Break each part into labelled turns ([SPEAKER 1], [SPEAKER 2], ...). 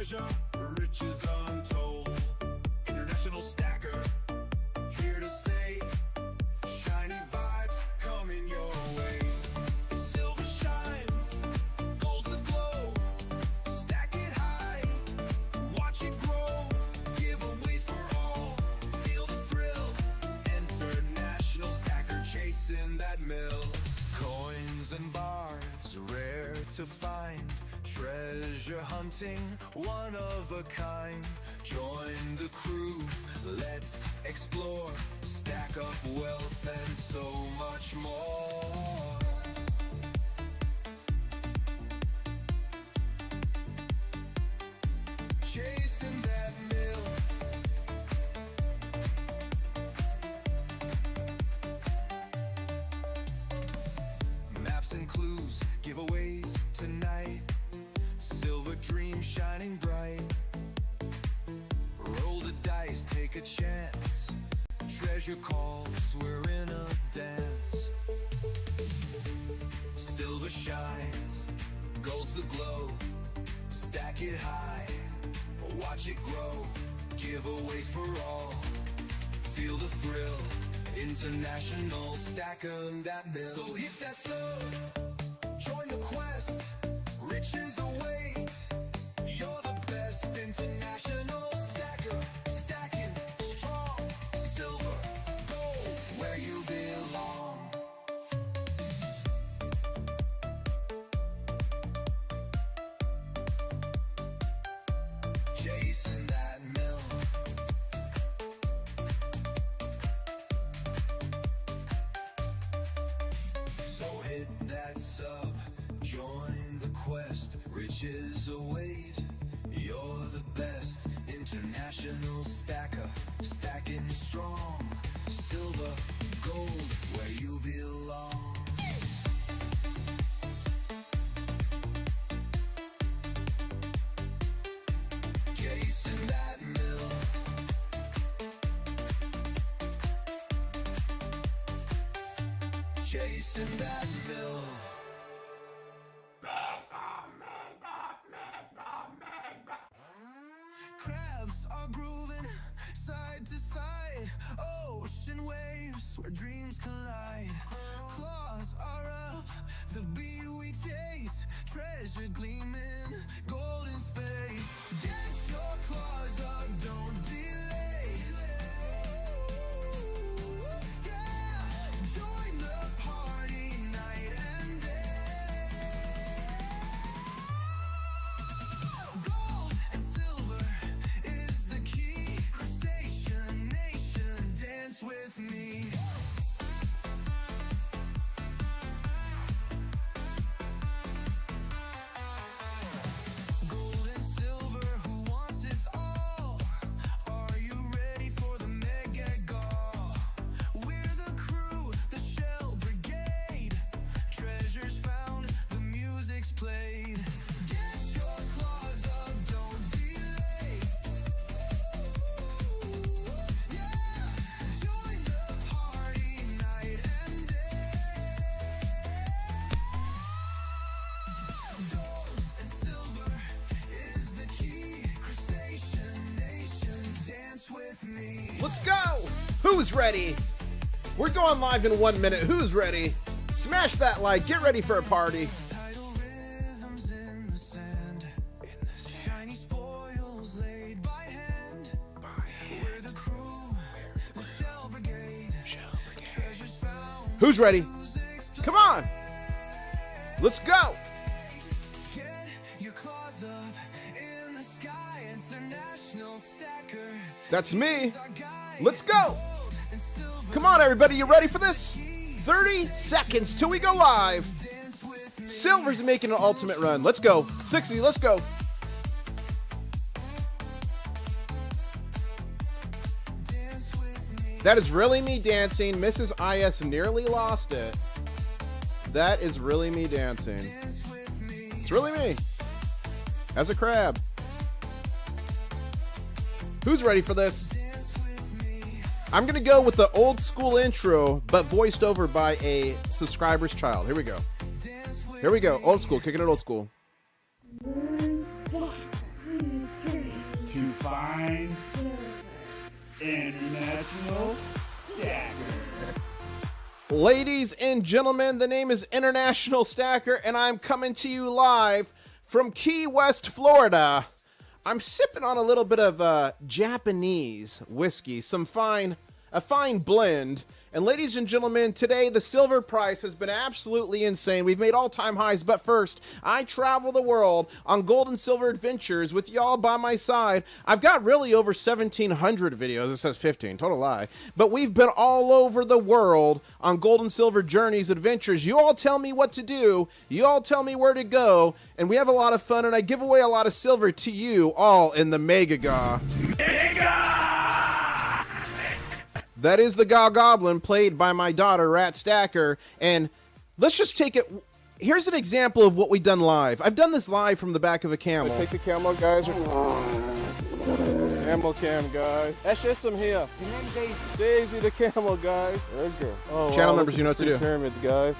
[SPEAKER 1] treasure, riches untold. International stacker, here to say, shiny vibes coming your way. Silver shines, gold's the glow. Stack it high, watch it grow. Giveaways for all, feel the thrill. International stacker chasing that mill. Coins and bars, rare to find. Treasure hunting, one of a kind. Join the crew, let's explore. Stack up wealth and so much more. Chasing that mill. Maps and clues, giveaways tonight. Silver dream shining bright. Roll the dice, take a chance. Treasure calls, we're in a dance. Silver shines, gold's the glow. Stack it high, watch it grow. Giveaways for all, feel the thrill. International stacker that mill. So hit that sub, join the quest. Riches await, you're the best. International stacker, stacking strong. Silver, gold, where you belong. Chasing that mill. So hit that sub, join the quest. Riches await, you're the best. International stacker, stacking strong. Silver, gold, where you belong. Chasing that mill. Chasing that mill. Crabs are grooving side to side. Ocean waves where dreams collide. Claws are up, the beat we chase. Treasure gleaming, golden space. Get your claws up, don't delay. Yeah, join the party night and day. Gold and silver is the key. Crustacean nation, dance with me. Gold and silver, who wants it all? Are you ready for the mega gall? We're the crew, the shell brigade. Treasures found, the music's played. Get your claws up, don't delay. Yeah, join the party night and day. Gold and silver is the key. Crustacean nation, dance with me.
[SPEAKER 2] Let's go! Who's ready? We're going live in 1 minute. Who's ready? Smash that like. Get ready for a party.
[SPEAKER 1] Tidal rhythms in the sand. Shiny spoils laid by hand. We're the crew, the shell brigade. Treasures found,
[SPEAKER 2] Who's ready?
[SPEAKER 1] music's played.
[SPEAKER 2] Come on! Let's go!
[SPEAKER 1] Get your claws up in the sky. International stacker.
[SPEAKER 2] That's me.
[SPEAKER 1] Our guide.
[SPEAKER 2] Let's go!
[SPEAKER 1] Gold and silver,
[SPEAKER 2] Come on, everybody. You ready for this? 30 seconds till we go live.
[SPEAKER 1] dance with me.
[SPEAKER 2] Silver's making an ultimate run. Let's go. 60, let's go.
[SPEAKER 1] Dance with me.
[SPEAKER 2] That is really me dancing. Mrs. IS nearly lost it. That is really me dancing.
[SPEAKER 1] Dance with me.
[SPEAKER 2] It's really me. As a crab. Who's ready for this?
[SPEAKER 1] Dance with me.
[SPEAKER 2] I'm going to go with the old school intro, but voiced over by a subscriber's child. Here we go.
[SPEAKER 1] Dance with
[SPEAKER 2] Here we go. Old school. Kicking it old school.
[SPEAKER 3] One step, International Stacker.
[SPEAKER 2] Ladies and gentlemen, the name is International Stacker, and I'm coming to you live from Key West, Florida. I'm sipping on a little bit of Japanese whiskey, a fine blend. And ladies and gentlemen, today the silver price has been absolutely insane. We've made all-time highs, but first, I travel the world on gold and silver adventures with y'all by my side. I've got really over 1,700 videos. It says 15, total lie. But we've been all over the world on gold and silver journeys, adventures. You all tell me what to do. You all tell me where to go. And we have a lot of fun, and I give away a lot of silver to you all in the Mega. That is the Goblin, played by my daughter, Rat Stacker. And let's just take it. Here's an example of what we've done live. I've done this live from the back of a camel.
[SPEAKER 4] Take the camel, guys. Camel cam, guys. That's just some here. Daisy the camel, guys. Okay. Oh,
[SPEAKER 2] Channel members, you know what to do.
[SPEAKER 4] Pyramids, guys.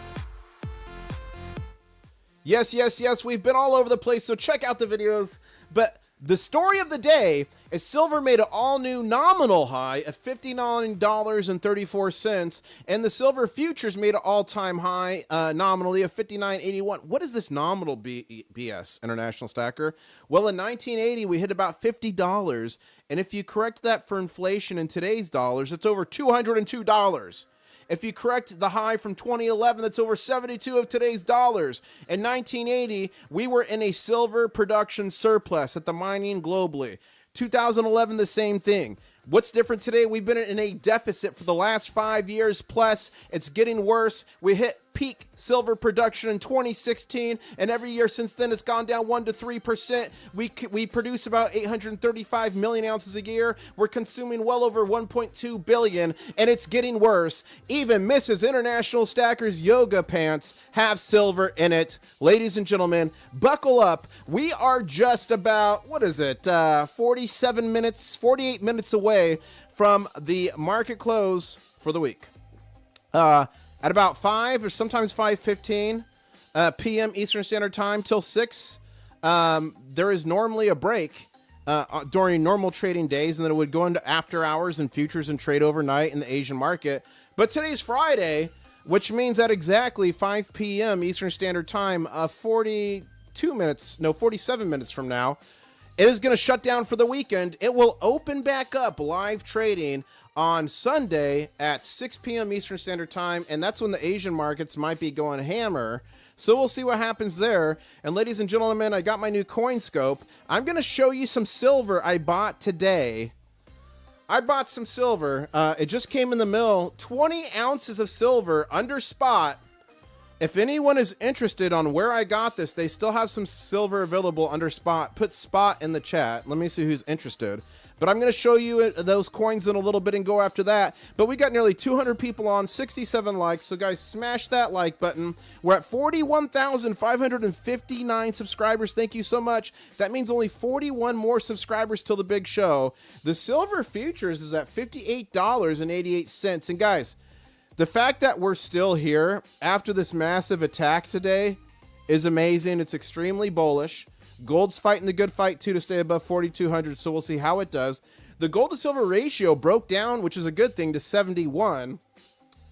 [SPEAKER 2] Yes. We've been all over the place, so check out the videos. But the story of the day is silver made an all-new nominal high of $59.34, and the silver futures made an all-time high nominally of $59.81. What is this nominal BS, International Stacker? Well, in 1980, we hit about $50, and if you correct that for inflation in today's dollars, it's over $202. If you correct the high from 2011, that's over 72 of today's dollars. In 1980, we were in a silver production surplus at the mining globally. 2011, the same thing. What's different today? We've been in a deficit for the last 5 years plus. It's getting worse. We hit peak silver production in 2016, and every year since then it's gone down 1 to 3%. We produce about 835 million ounces a year. We're consuming well over 1.2 billion, and it's getting worse. Even Mrs. International Stacker's yoga pants have silver in it. Ladies and gentlemen, buckle up. We are just about, 48 minutes away from the market close for the week. At about 5 or sometimes 5:15 p.m. Eastern Standard Time till 6, there is normally a break during normal trading days, and then it would go into after hours and futures and trade overnight in the Asian market. But today's Friday, which means at exactly 5 p.m. Eastern Standard Time, 47 minutes from now, it is going to shut down for the weekend. It will open back up live trading on Sunday at 6 p.m. Eastern Standard Time, and that's when the Asian markets might be going hammer. So we'll see what happens there. And ladies and gentlemen, I got my new coin scope. I'm going to show you some silver I bought today. I bought some silver. It just came in the mail. 20 ounces of silver under spot. If anyone is interested on where I got this, they still have some silver available under spot. Put spot in the chat. Let me see who's interested. But I'm going to show you those coins in a little bit and go after that. But we got nearly 200 people on, 67 likes. So guys, smash that like button. We're at 41,559 subscribers. Thank you so much. That means only 41 more subscribers till the big show. The silver futures is at $58.88. And guys, the fact that we're still here after this massive attack today is amazing. It's extremely bullish. Gold's fighting the good fight too to stay above 4,200, so we'll see how it does. The gold to silver ratio broke down, which is a good thing, to 71.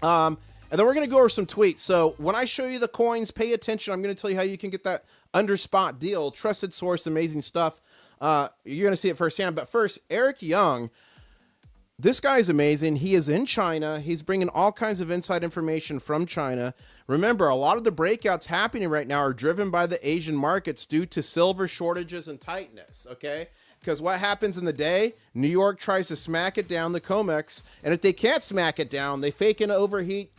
[SPEAKER 2] And then we're going to go over some tweets. So when I show you the coins, pay attention. I'm going to tell you how you can get that under spot deal. Trusted source, amazing stuff. You're going to see it firsthand. But first, Eric Young. This guy is amazing. He is in China. He's bringing all kinds of inside information from China. Remember, a lot of the breakouts happening right now are driven by the Asian markets due to silver shortages and tightness, okay? Because what happens in the day, New York tries to smack it down, the Comex, and if they can't smack it down, they fake an overheat.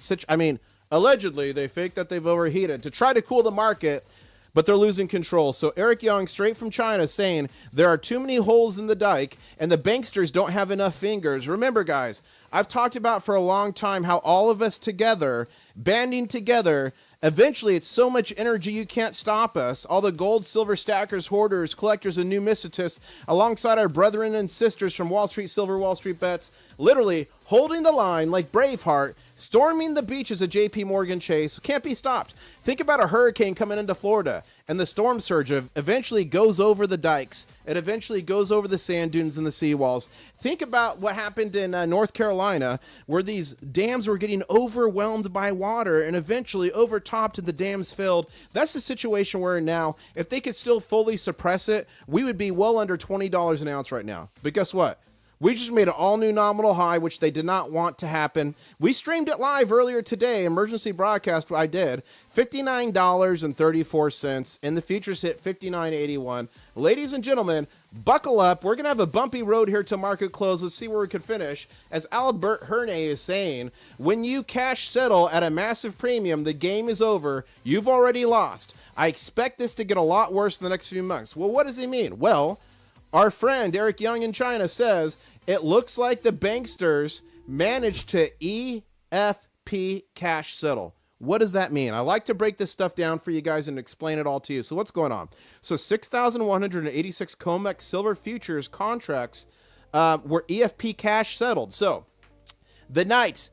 [SPEAKER 2] Allegedly, they fake that they've overheated to try to cool the market, but they're losing control. So Eric Young, straight from China, saying there are too many holes in the dike and the banksters don't have enough fingers. Remember, guys, I've talked about for a long time how all of us together, banding together, eventually it's so much energy you can't stop us. All the gold, silver stackers, hoarders, collectors, and numismatists, alongside our brethren and sisters from Wall Street Silver, Wall Street Bets, literally holding the line like Braveheart, storming the beaches of JP Morgan Chase, can't be stopped. Think about a hurricane coming into Florida. and the storm surge eventually goes over the dikes. It eventually goes over the sand dunes and the seawalls. Think about what happened in North Carolina, where these dams were getting overwhelmed by water and eventually overtopped and the dams filled. That's the situation we're in now. If they could still fully suppress it, we would be well under $20 an ounce right now. But guess what? We just made an all-new nominal high, which they did not want to happen. We streamed it live earlier today, emergency broadcast I did, $59.34, and the futures hit $59.81. Ladies and gentlemen, buckle up. We're going to have a bumpy road here to market close. Let's see where we can finish. As Albert Hernay is saying, when you cash settle at a massive premium, the game is over. You've already lost. I expect this to get a lot worse in the next few months. Well, what does he mean? Well, our friend Eric Young in China says it looks like the banksters managed to EFP cash settle. What does that mean? I like to break this stuff down for you guys and explain it all to you. So what's going on? So 6,186 Comex silver futures contracts were EFP cash settled. So the night,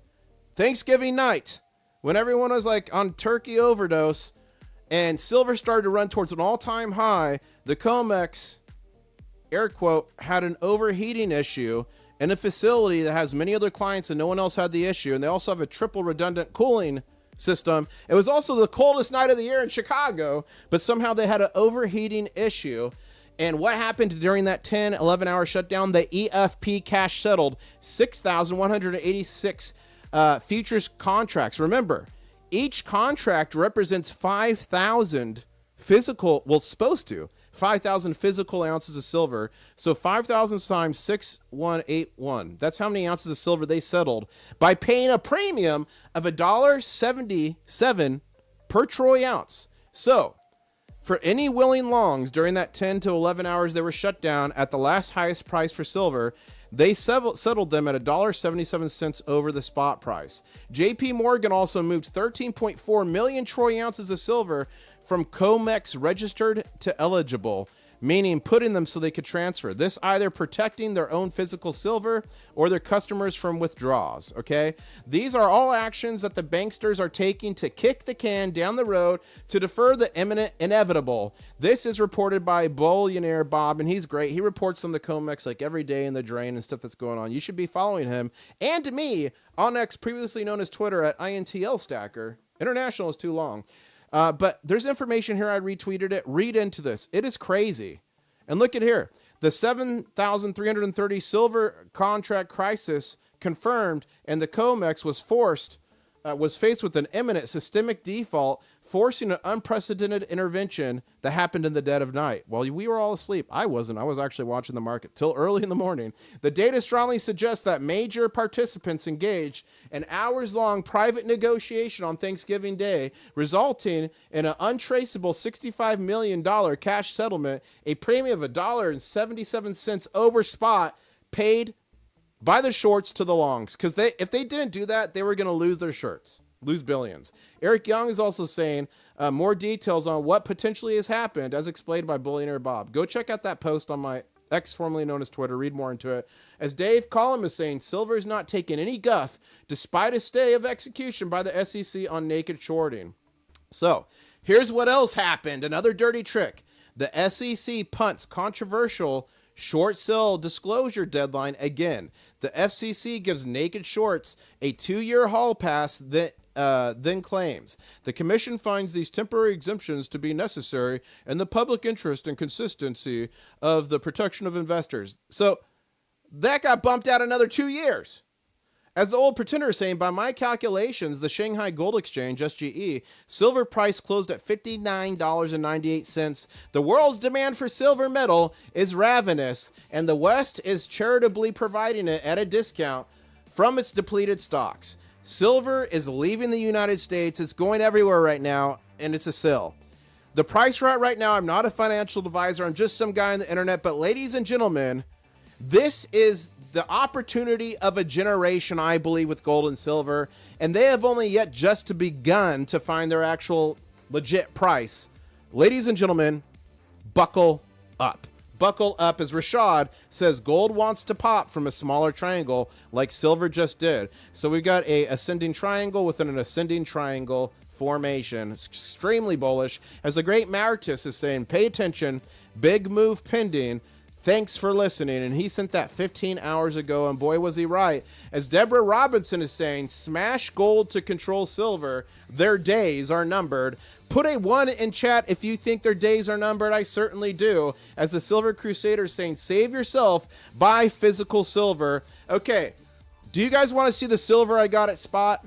[SPEAKER 2] Thanksgiving night, when everyone was like on turkey overdose and silver started to run towards an all-time high, the Comex, air quote, had an overheating issue in a facility that has many other clients and no one else had the issue. And they also have a triple redundant cooling system. It was also the coldest night of the year in Chicago, but somehow they had an overheating issue. And what happened during that 10, 11 hour shutdown? The EFP cash settled 6,186 futures contracts. Remember, each contract represents 5,000 physical, well, it's supposed to, 5,000 physical ounces of silver. So 5,000 times 6,181. That's how many ounces of silver they settled by paying a premium of $1.77 per troy ounce. So for any willing longs during that 10 to 11 hours they were shut down at the last highest price for silver, they settled them at $1.77 over the spot price. JP Morgan also moved 13.4 million troy ounces of silver from Comex registered to eligible, meaning putting them so they could transfer. This either protecting their own physical silver or their customers from withdrawals, okay? These are all actions that the banksters are taking to kick the can down the road to defer the imminent inevitable. This is reported by Bullionaire Bob, and he's great. He reports on the Comex like every day in the drain and stuff that's going on. You should be following him and me on X, previously known as Twitter, at INTL Stacker. International is too long. But there's information here. I retweeted it. Read into this. It is crazy. And look at here. The 7,330 silver contract crisis confirmed, and the Comex was faced with an imminent systemic default, forcing an unprecedented intervention that happened in the dead of night. While we were all asleep, I wasn't. I was actually watching the market till early in the morning. The data strongly suggests that major participants engaged in hours-long private negotiation on Thanksgiving Day, resulting in an untraceable $65 million cash settlement, a premium of $1.77 over spot paid by the shorts to the longs. Because if they didn't do that, they were going to lose their shirts. Lose billions. Eric Young is also saying more details on what potentially has happened, as explained by Bullionaire Bob. Go check out that post on my X, formerly known as Twitter. Read more into it. As Dave Collum is saying, silver is not taking any guff despite a stay of execution by the SEC on naked shorting. So here's what else happened. Another dirty trick. The SEC punts controversial short sale disclosure deadline again. The FCC gives naked shorts a 2-year hall pass that then claims the commission finds these temporary exemptions to be necessary in the public interest and consistency of the protection of investors. So that got bumped out another 2 years. As the old pretender is saying, by my calculations, the Shanghai Gold Exchange, SGE, silver price closed at $59.98. The world's demand for silver metal is ravenous, and the West is charitably providing it at a discount from its depleted stocks. Silver is leaving the United States. It's going everywhere right now, and it's a sell. The price right now, I'm not a financial advisor. I'm just some guy on the internet. But ladies and gentlemen, this is the opportunity of a generation, I believe, with gold and silver. And they have only yet just begun to find their actual legit price. Ladies and gentlemen, buckle up. Buckle up, as Rashad says, gold wants to pop from a smaller triangle like silver just did. So we've got a ascending triangle within an ascending triangle formation. It's extremely bullish. As the great Maritus is saying, pay attention, big move pending. Thanks for listening. And he sent that 15 hours ago, and boy, was he right. As Deborah Robinson is saying, smash gold to control silver. Their days are numbered. Put a 1 in chat if you think their days are numbered. I certainly do. As the Silver Crusader is saying, save yourself, buy physical silver. Okay, do you guys want to see the silver I got at spot?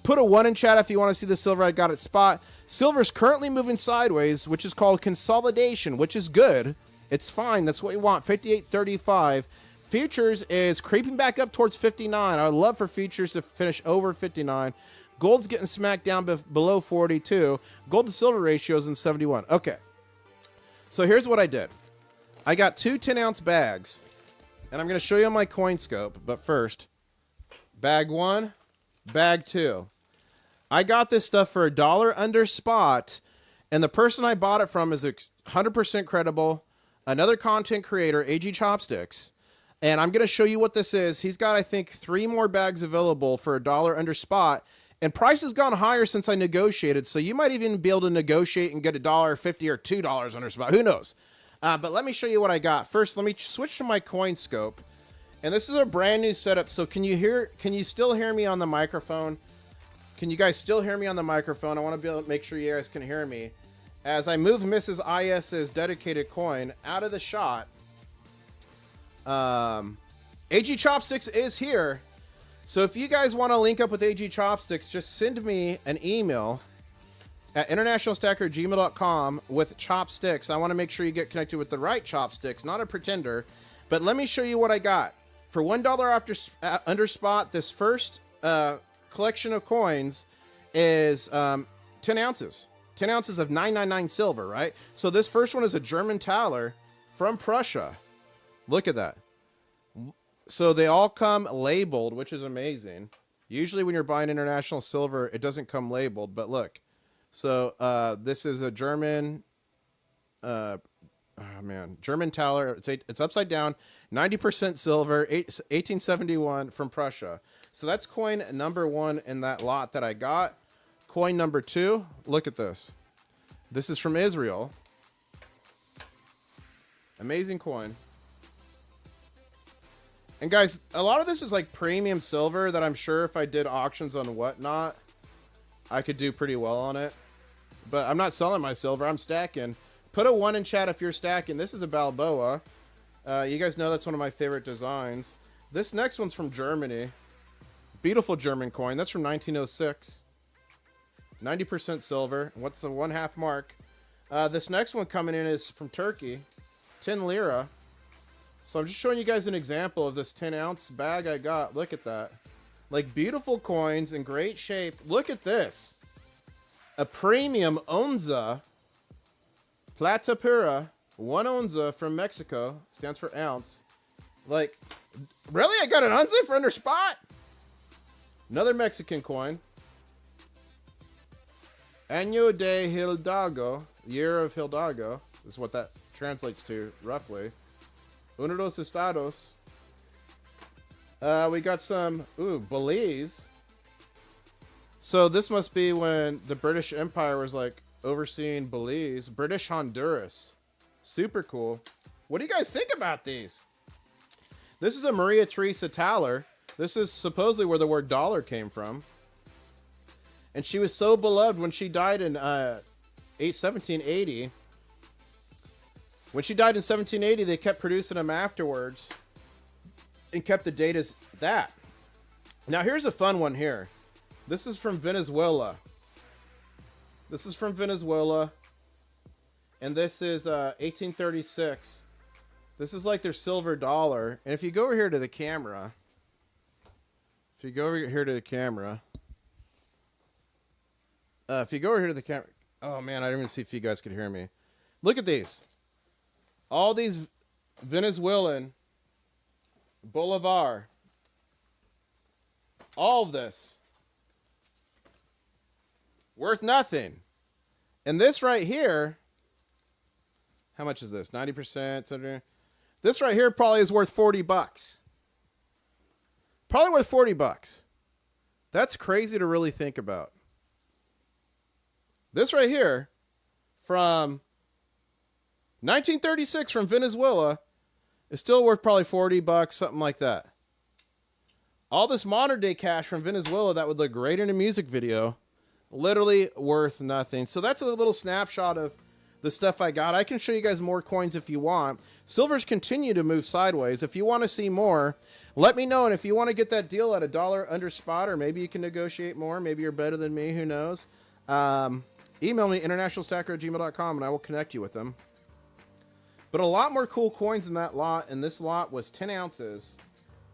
[SPEAKER 2] Put a 1 in chat if you want to see the silver I got at spot. Silver's currently moving sideways, which is called consolidation, which is good. It's fine. That's what we want. 58.35. Futures is creeping back up towards 59. I would love for futures to finish over 59. Gold's getting smacked down below 42. Gold to silver ratio is in 71. Okay. So here's what I did. I got two 10-ounce bags, and I'm going to show you on my coin scope. But first, bag 1, bag 2. I got this stuff for $1 under spot, and the person I bought it from is 100% credible. Another content creator, AG Chopsticks, and I'm going to show you what this is. He's got, I think, 3 more bags available for $1 under spot, and price has gone higher since I negotiated, so you might even be able to negotiate and get $1.50 or $2 under spot. Who knows? But let me show you what I got. First, let me switch to my coin scope, and this is a brand new setup, so can you still hear me on the microphone? Can you guys still hear me on the microphone? I want to be able to make sure you guys can hear me. As I move Mrs. IS's dedicated coin out of the shot, AG Chopsticks is here. So if you guys want to link up with AG Chopsticks, just send me an email at internationalstacker@gmail.com with chopsticks. I want to make sure you get connected with the right chopsticks, not a pretender. But let me show you what I got. For $1 under spot, this first collection of coins is 10 ounces. 10 ounces of 999 silver, right? So this first one is a German Thaler from Prussia. Look at that. So they all come labeled, which is amazing. Usually when you're buying international silver, it doesn't come labeled, but look. So this is a German, German Thaler. It's upside down, 90% silver, 1871 from Prussia. So that's coin number 1 in that lot that I got. Coin number 2, look at this. This is from Israel. Amazing coin. And guys, a lot of this is like premium silver that I'm sure if I did auctions on whatnot, I could do pretty well on it. But I'm not selling my silver, I'm stacking. Put a 1 in chat if you're stacking. This is a Balboa. You guys know that's one of my favorite designs. This next one's from Germany. Beautiful German coin. That's from 1906. 90% silver. What's the 1/2 mark? This next one coming in is from Turkey. 10 lira. So I'm just showing you guys an example of this 10-ounce bag I got. Look at that. Like beautiful coins in great shape. Look at this. A premium onza. Plata pura. 1 onza from Mexico. Stands for ounce. Like, really? I got an onza for under spot? Another Mexican coin. Año de Hidalgo, year of Hidalgo, is what that translates to, roughly. Uno de los Estados. We got some, Belize. So this must be when the British Empire was like overseeing Belize. British Honduras. Super cool. What do you guys think about these? This is a Maria Teresa Thaler. This is supposedly where the word dollar came from. And she was so beloved when she died in 1780. When she died in 1780, they kept producing them afterwards and kept the date as that. Now, here's a fun one here. This is from Venezuela. This is from Venezuela. And this is 1836. This is like their silver dollar. And if you go over here to the camera, oh man, I didn't even see if you guys could hear me. Look at these. All these Venezuelan Bolivar. All of this. Worth nothing. And this right here, how much is this? 90%. This right here probably is worth $40. Probably worth $40. That's crazy to really think about. This right here from 1936 from Venezuela is still worth probably $40, something like that. All this modern day cash from Venezuela that would look great in a music video, literally worth nothing. So that's a little snapshot of the stuff I got. I can show you guys more coins if you want. Silvers continue to move sideways. If you want to see more, let me know. And if you want to get that deal at $1 under spot, or maybe you can negotiate more. Maybe you're better than me. Who knows? Email me, internationalstacker@gmail.com, and I will connect you with them. But a lot more cool coins in that lot. And this lot was 10 ounces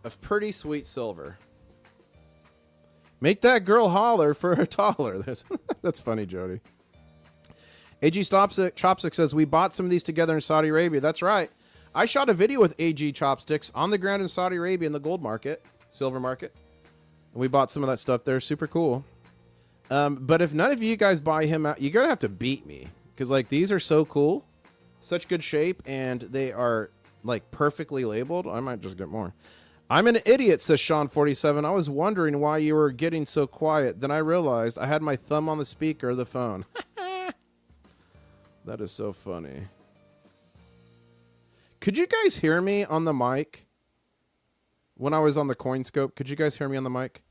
[SPEAKER 2] of pretty sweet silver. Make that girl holler for $1. That's funny, Jody. AG Chopstick says, we bought some of these together in Saudi Arabia. That's right. I shot a video with AG Chopsticks on the ground in Saudi Arabia in the gold market, silver market. And we bought some of that stuff there. Super cool. But if none of you guys buy him out, you're going to have to beat me. Because, like, these are so cool. Such good shape. And they are, like, perfectly labeled. I might just get more. I'm an idiot, says Sean47. I was wondering why you were getting so quiet. Then I realized I had my thumb on the speaker of the phone. That is so funny. Could you guys hear me on the mic? When I was on the coin scope, could you guys hear me on the mic?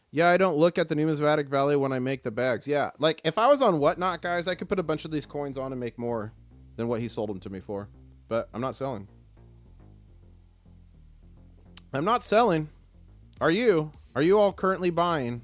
[SPEAKER 2] Yeah, I don't look at the numismatic value when I make the bags. Yeah, like if I was on Whatnot, guys, I could put a bunch of these coins on and make more than what he sold them to me for. But I'm not selling. I'm not selling. Are you? Are you all currently buying?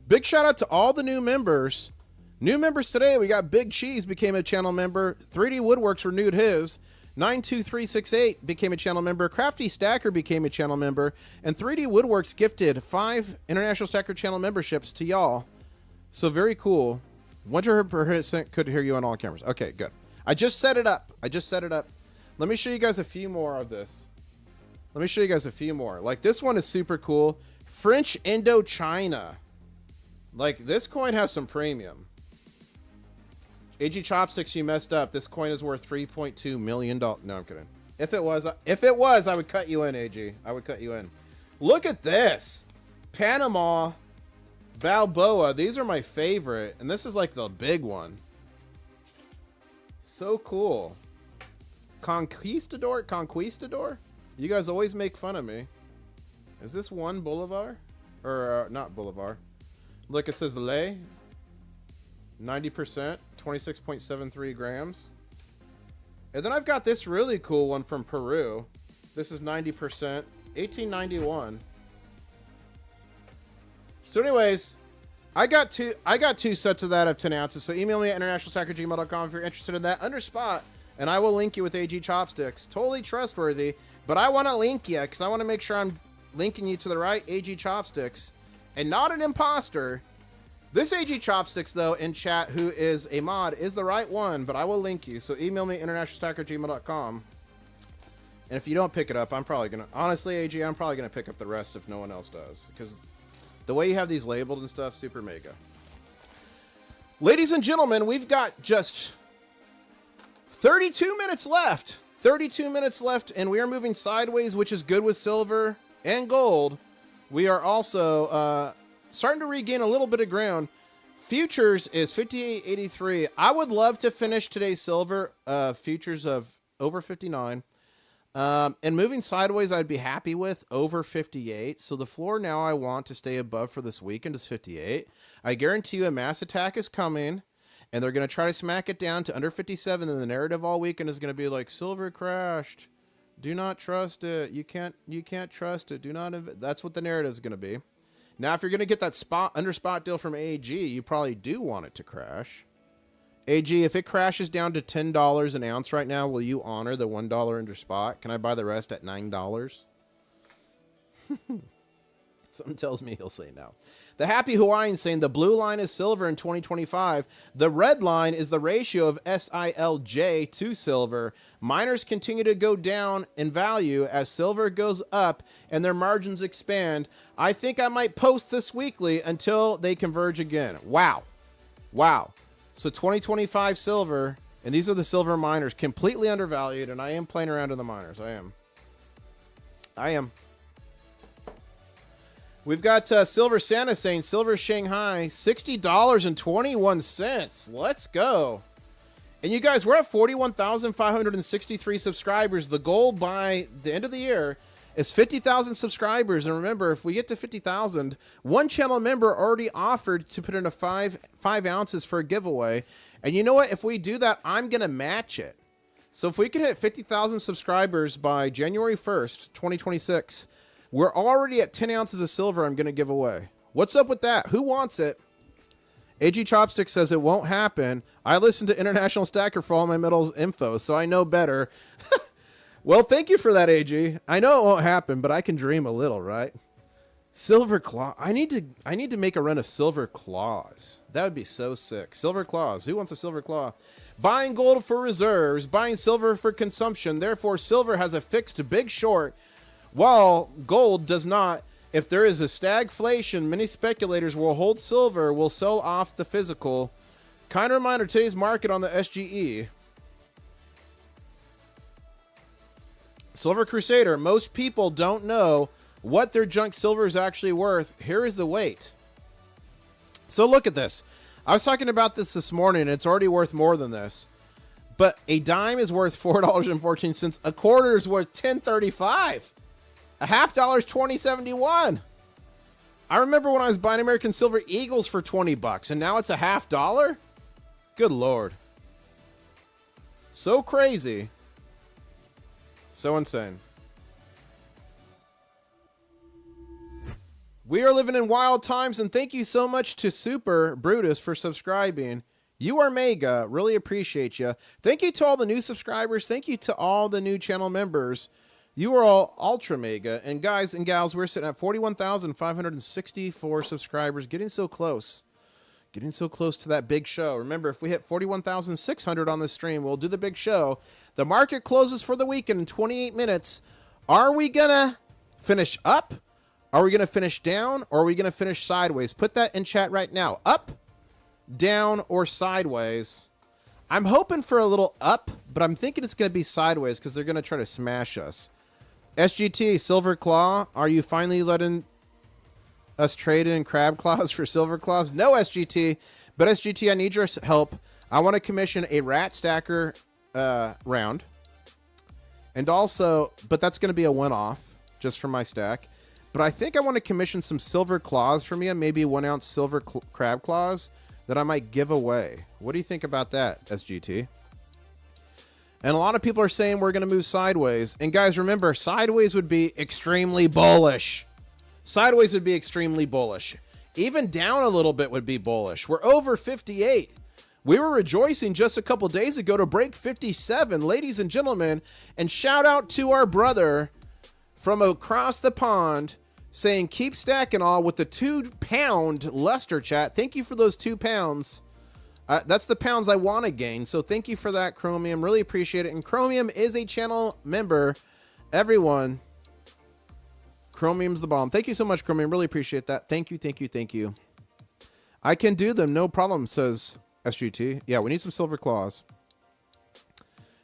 [SPEAKER 2] Big shout out to all the new members. New members today, we got Big Cheese became a channel member. 3D Woodworks renewed his. 92368 became a channel member. Crafty Stacker became a channel member. And 3D Woodworks gifted 5 International Stacker channel memberships to y'all. So very cool. 100% could hear you on all cameras. Okay, good. I just set it up. Let me show you guys a few more of this. Like this one is super cool. French Indochina. Like this coin has some premium. AG Chopsticks, you messed up. This coin is worth $3.2 million. No, I'm kidding. If it was, I would cut you in, AG. I would cut you in. Look at this. Panama Balboa. These are my favorite. And this is like the big one. So cool. Conquistador? You guys always make fun of me. Is this one Bolivar? Or not Bolivar. Look, it says lei. 90%. 26.73 grams. And then I've got this really cool one from Peru. This is 90%. 1891. So anyways, I got two sets of that of 10 ounces. So email me at internationalstacker@gmail.com if you're interested in that under spot. And I will link you with AG Chopsticks. Totally trustworthy. But I want to link you because I want to make sure I'm linking you to the right AG Chopsticks and not an imposter. This AG Chopsticks, though, in chat, who is a mod, is the right one, but I will link you. So email me, internationalstacker@gmail.com. And if you don't pick it up, I'm probably going to... Honestly, AG, I'm probably going to pick up the rest if no one else does. Because the way you have these labeled and stuff, super mega. Ladies and gentlemen, we've got just 32 minutes left. 32 minutes left, and we are moving sideways, which is good with silver and gold. We are also... starting to regain a little bit of ground. Futures is 58.83. I would love to finish today's silver futures of over 59. And moving sideways, I'd be happy with over 58. So the floor now I want to stay above for this weekend is 58. I guarantee you a mass attack is coming, and they're going to try to smack it down to under 57. And the narrative all weekend is going to be like, silver crashed. Do not trust it. You can't trust it. Do not. That's what the narrative is going to be. Now, if you're going to get that under spot deal from AG, you probably do want it to crash. AG, if it crashes down to $10 an ounce right now, will you honor the $1 under spot? Can I buy the rest at $9? Something tells me he'll say no. The Happy Hawaiian saying the blue line is silver in 2025. The red line is the ratio of SILJ to silver. Miners continue to go down in value as silver goes up and their margins expand. I think I might post this weekly until they converge again. Wow. Wow. So 2025 silver, and these are the silver miners, completely undervalued, and I am playing around in the miners. I am. We've got Silver Santa saying Silver Shanghai, $60.21. Let's go. And you guys, we're at 41,563 subscribers. The goal by the end of the year is 50,000 subscribers. And remember, if we get to 50,000, one channel member already offered to put in a five ounces for a giveaway. And you know what? If we do that, I'm going to match it. So if we can hit 50,000 subscribers by January 1st, 2026, we're already at 10 ounces of silver I'm going to give away. What's up with that? Who wants it? AG Chopstick says it won't happen. I listen to International Stacker for all my metals info, so I know better. Well, thank you for that, AG. I know it won't happen, but I can dream a little, right? Silver claw. I need to make a run of silver claws. That would be so sick. Silver claws. Who wants a silver claw? Buying gold for reserves, buying silver for consumption. Therefore, silver has a fixed big short, while gold does not. If there is a stagflation, many speculators will hold silver, will sell off the physical. Kind of reminder, today's market on the SGE. Silver Crusader, most people don't know what their junk silver is actually worth. Here is the weight. So look at this. I was talking about this morning, and it's already worth more than this. But a dime is worth $4.14. A quarter is worth $10.35. A half dollar is $20.71. I remember when I was buying American Silver Eagles for $20, and now it's a half dollar? Good Lord. So crazy. So insane. We are living in wild times, and thank you so much to Super Brutus for subscribing. You are mega. Really appreciate you. Thank you to all the new subscribers. Thank you to all the new channel members. You are all ultra mega. And guys and gals, we're sitting at 41,564 subscribers. Getting so close. Getting so close to that big show. Remember, if we hit 41,600 on this stream, we'll do the big show. The market closes for the weekend in 28 minutes. Are we going to finish up? Are we going to finish down? Or are we going to finish sideways? Put that in chat right now. Up, down, or sideways? I'm hoping for a little up, but I'm thinking it's going to be sideways because they're going to try to smash us. SGT, Silver Claw, are you finally letting us trade in crab claws for silver claws? No, SGT, but SGT, I need your help. I want to commission a rat stacker round. And also, but that's going to be a one-off just for my stack. But I think I want to commission some silver claws for me, maybe 1 ounce silver crab claws that I might give away. What do you think about that, SGT? And a lot of people are saying we're going to move sideways. And guys, remember, sideways would be extremely bullish. Sideways would be extremely bullish. Even down a little bit would be bullish. We're over 58. We were rejoicing just a couple days ago to break 57, ladies and gentlemen. And shout out to our brother from across the pond saying keep stacking all with the 2-pound Lester chat. Thank you for those 2 pounds. That's the pounds I want to gain. So thank you for that, Chromium. Really appreciate it. And Chromium is a channel member. Everyone, Chromium's the bomb. Thank you so much, Chromium. Really appreciate that. Thank you, thank you, thank you. I can do them. No problem, says SGT. Yeah, we need some silver claws.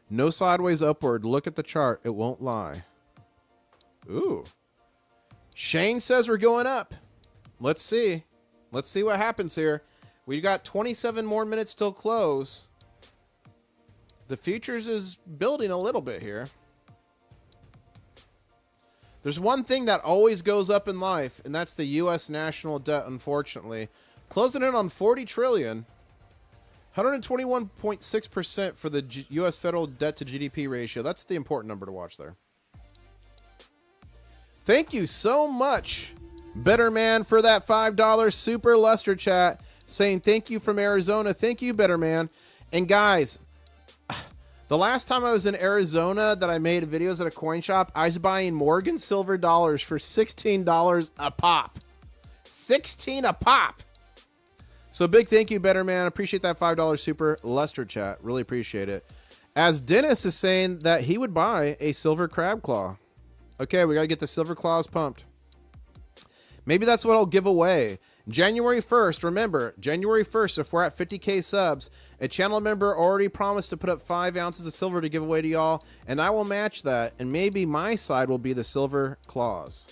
[SPEAKER 2] No sideways upward. Look at the chart. It won't lie. Ooh. Shane says we're going up. Let's see. Let's see what happens here. We got 27 more minutes till close. The futures is building a little bit here. There's one thing that always goes up in life, and that's the U.S. national debt, unfortunately. Closing in on 40 trillion. 121.6% for the U.S. federal debt to GDP ratio. That's the important number to watch there. Thank you so much, Better Man, for that $5 super luster chat. Saying thank you from Arizona. Thank you, Better Man. And guys, the last time I was in Arizona that I made videos at a coin shop, I was buying Morgan silver dollars for $16 a pop. 16 a pop. So big thank you, Better Man. Appreciate that $5 super luster chat. Really appreciate it. As Dennis is saying that he would buy a silver crab claw. Okay, we got to get the silver claws pumped. Maybe that's what I'll give away. January 1st, remember, January 1st, if we're at 50K subs, a channel member already promised to put up 5 ounces of silver to give away to y'all, and I will match that, and maybe my side will be the silver claws.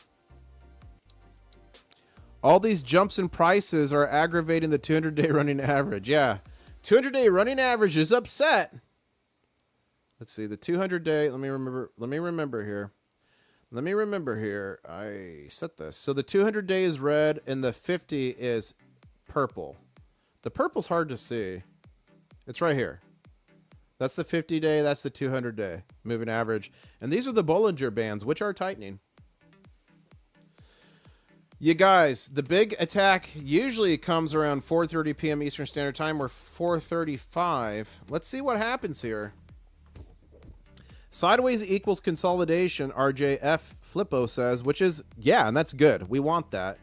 [SPEAKER 2] All these jumps in prices are aggravating the 200-day running average. Yeah, 200-day running average is upset. Let's see, the 200-day, let me remember here. I set this. So the 200-day is red and the 50 is purple. The purple's hard to see. It's right here. That's the 50-day, that's the 200-day moving average. And these are the Bollinger Bands, which are tightening. You guys, the big attack usually comes around 4:30 p.m. Eastern Standard Time or 4:35. Let's see what happens here. Sideways equals consolidation, RJF Flippo says, which is, yeah, and that's good. We want that.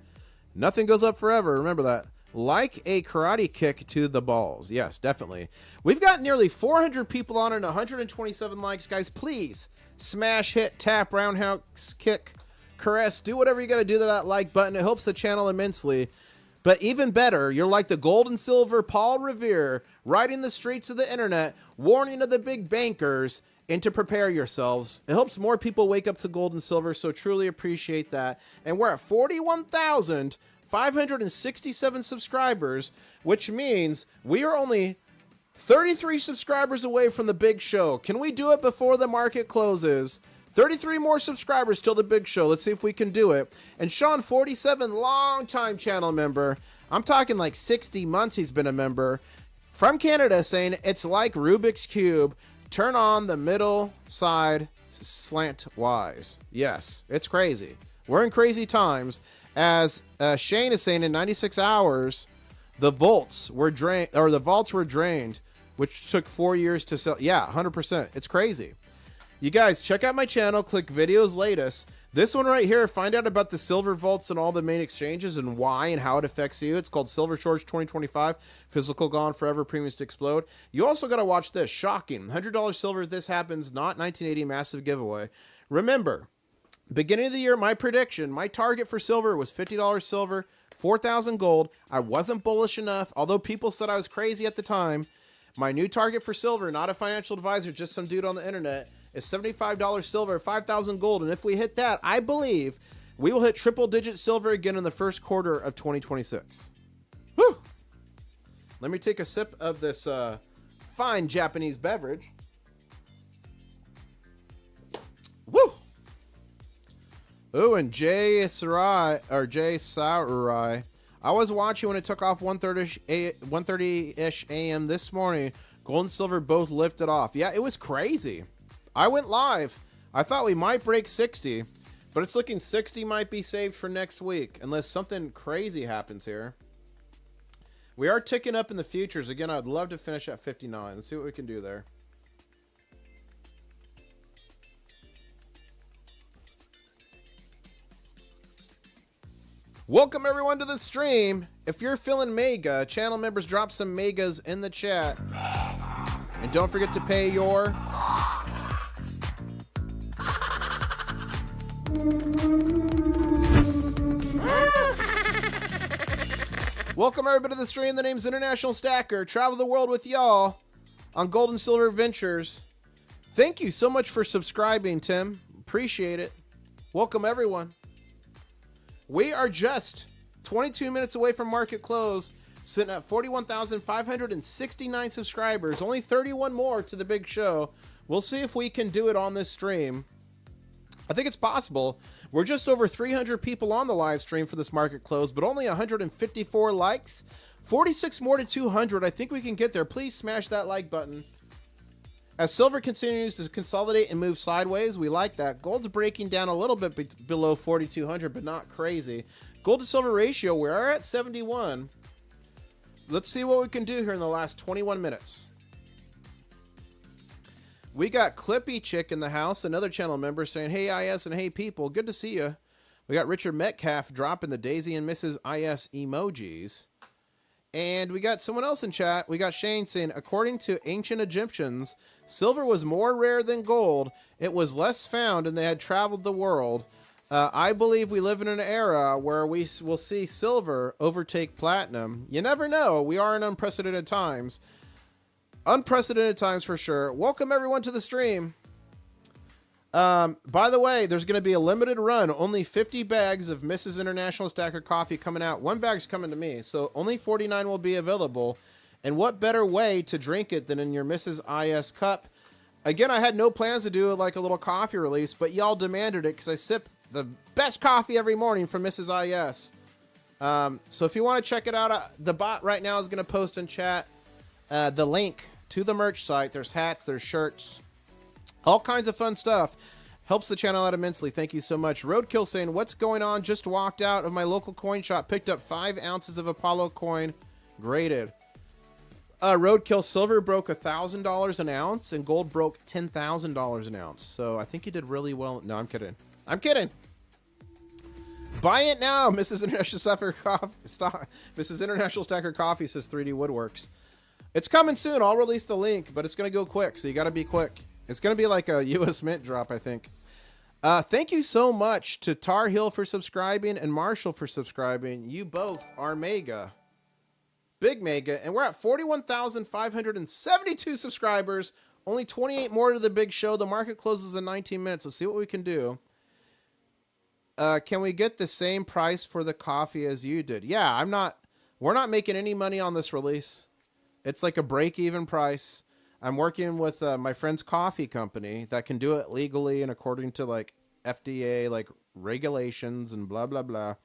[SPEAKER 2] Nothing goes up forever. Remember that. Like a karate kick to the balls. Yes, definitely. We've got nearly 400 people on and 127 likes. Guys, please smash, hit, tap, roundhouse kick, caress. Do whatever you got to do to that like button. It helps the channel immensely. But even better, you're like the gold and silver Paul Revere riding the streets of the internet, warning of the big bankers, and to prepare yourselves. It helps more people wake up to gold and silver, so truly appreciate that. And we're at 41,567 subscribers, which means we are only 33 subscribers away from the big show. Can we do it before the market closes? 33 more subscribers till the big show. Let's see if we can do it. And Sean, 47, long-time channel member. I'm talking like 60 months he's been a member. From Canada, saying it's like Rubik's Cube. Turn on the middle side slant-wise. Yes, it's crazy. We're in crazy times. As Shane is saying, in 96 hours, the vaults were drained, which took 4 years to sell. Yeah, 100%. It's crazy. You guys, check out my channel. Click videos latest. This one right here, find out about the silver vaults and all the main exchanges and why and how it affects you. It's called Silver Shortage 2025. Physical gone forever, premiums to explode. You also got to watch this. Shocking. $100 silver. This happens. Not 1980 massive giveaway. Remember, beginning of the year, my prediction, my target for silver was $50 silver, 4,000 gold. I wasn't bullish enough, although people said I was crazy at the time. My new target for silver, not a financial advisor, just some dude on the internet, is $75 silver, 5,000 gold. And if we hit that, I believe we will hit triple-digit silver again in the first quarter of 2026. Whew. Let me take a sip of this fine Japanese beverage. Woo! Ooh, and Jay Sarai. I was watching when it took off 1:30-ish a.m. this morning. Gold and silver both lifted off. Yeah, it was crazy. I went live. I thought we might break 60, but it's looking 60 might be saved for next week unless something crazy happens here. We are ticking up in the futures. Again, I'd love to finish at 59. Let's see what we can do there. Welcome everyone to the stream. If you're feeling mega, channel members, drop some megas in the chat. And don't forget to pay your... Welcome everybody to the stream. The name's International Stacker. Travel the world with y'all on Gold and Silver Ventures. Thank you so much for subscribing, Tim. Appreciate it. Welcome everyone. We are just 22 minutes away from market close, sitting at 41,569 subscribers. Only 31 more to the big show. We'll see if we can do it on this stream. I think it's possible. We're just over 300 people on the live stream for this market close, but only 154 likes. 46 more to 200. I think we can get there. Please smash that like button. As silver continues to consolidate and move sideways, we like that. Gold's breaking down a little bit below 4,200, but not crazy. Gold to silver ratio, we are at 71. Let's see what we can do here in the last 21 minutes. We got Clippy Chick in the house, another channel member saying, hey, IS and hey, people, good to see you. We got Richard Metcalf dropping the Daisy and Mrs. IS emojis. And we got someone else in chat. We got Shane saying, according to ancient Egyptians, silver was more rare than gold. It was less found and they had traveled the world. I believe we live in an era where we will see silver overtake platinum. You never know. We are in unprecedented times. Unprecedented times for sure. Welcome everyone to the stream. By the way, there's going to be a limited run. Only 50 bags of Mrs. International Stacker coffee coming out. One bag's coming to me, so only 49 will be available. And what better way to drink it than in your Mrs. IS cup? Again, I had no plans to do like a little coffee release, but y'all demanded it because I sip the best coffee every morning from Mrs. IS. So if you want to check it out, the bot right now is going to post in chat the link to the merch site. There's hats, there's shirts, all kinds of fun stuff. Helps the channel out immensely. Thank you so much. Roadkill saying, what's going on? Just walked out of my local coin shop, picked up 5 ounces of Apollo coin, graded. Roadkill, silver broke $1,000 an ounce and gold broke $10,000 an ounce. So I think you did really well. No, I'm kidding. I'm kidding. Buy it now, Mrs. International Stacker Coffee. Mrs. International Stacker Coffee says 3D Woodworks. It's coming soon. I'll release the link, but it's going to go quick, so you got to be quick. It's going to be like a US Mint drop, I think. Thank you so much to Tar Heel for subscribing and Marshall for subscribing. You both are mega. Big mega. And we're at 41,572 subscribers. Only 28 more to the big show. The market closes in 19 minutes. Let's see what we can do. Can we get the same price for the coffee as you did? Yeah, we're not making any money on this release. It's like a break-even price. I'm working with my friend's coffee company that can do it legally and according to like FDA like regulations and blah, blah, blah.